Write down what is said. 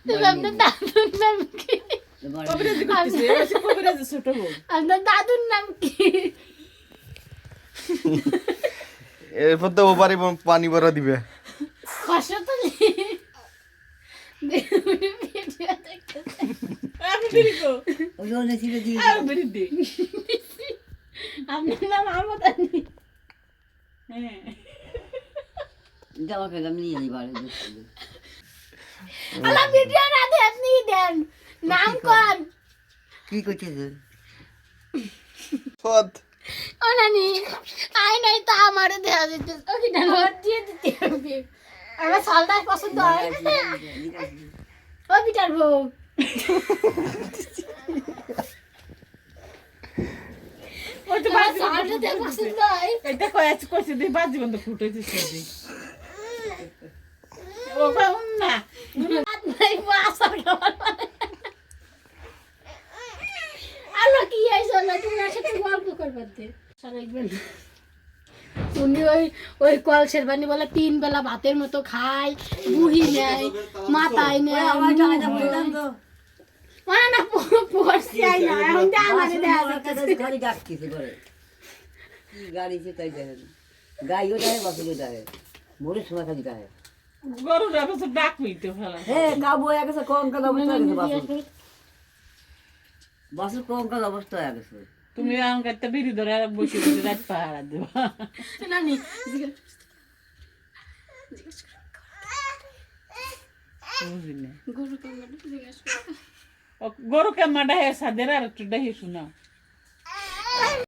তুমি আপনার দাদুর নাম কি? কবিরাজি করতেছে, এবার সে কবিরাজি ছোট বউ। আপনার দাদুর নাম কি? এরপর তো ওপারে পানি ভরা দিবে। খসতলি। ভিডিও দেখতেছে। আমি বিড়ি কো। ওই জন্য ছিল দিয়ে আর বিড়ি দে। আপনার নাম আহমদ আলী। হ্যাঁ। জামা খেলে আমি নিয়ে যাই বাড়ি আলা ভিডিও না দে আপনি দেন নাম কোন? কি করছিস সৎ ও নানি আই নাই তো আমারে দেয়া দিতে ওকে ডালর দিয়ে দিতে হবে। আমার সালদার পছন্দ হয়। ও বিটার বউ ওই তো আমার বাজি বন্ধ সালটা ফুটেছে। পছন্দ হয়। এটা কয়েছে কইছে দি বাজি বন্ধ ফুটেছে সেদি। ও বাউন না। হাত নাই বাসার খাবার আলো কি আইছো না তোমার সাথে গল্প করবার দে সারাইবেন। উনি ওই কল শেরবানি বলে 3 বেলা ভাতের মতো খায়, বুহি নেয়, মাথায় নেয়। আমার টাকাটা বললাম তো মানে না পড়ছি আই না এখন তো আমারে দেয়া যাচ্ছে। গাড়ি ডাকতেছে করে কি গাড়ি সে তাই দেখেন গাড়িও যায় বাসুও যায় মোরে সময় খালি যায় গরুটা বসে ডাক হইতে ফেলা। হ্যাঁ কাবু হয়ে গেছে কঙ্কাল অবস্থা হয়ে গেছে বাসুর বাসুর কঙ্কাল অবস্থা হয়ে গেছে তুমি আমার একটা বিড়ি ধরে আর বসে বসে রাত পাহারা দেবা। নানি বুঝি না। গরু কেমন জিজ্ঞেস করো। গরু কেমন ডাহে সাদের আর একটু ডাহে শোনা।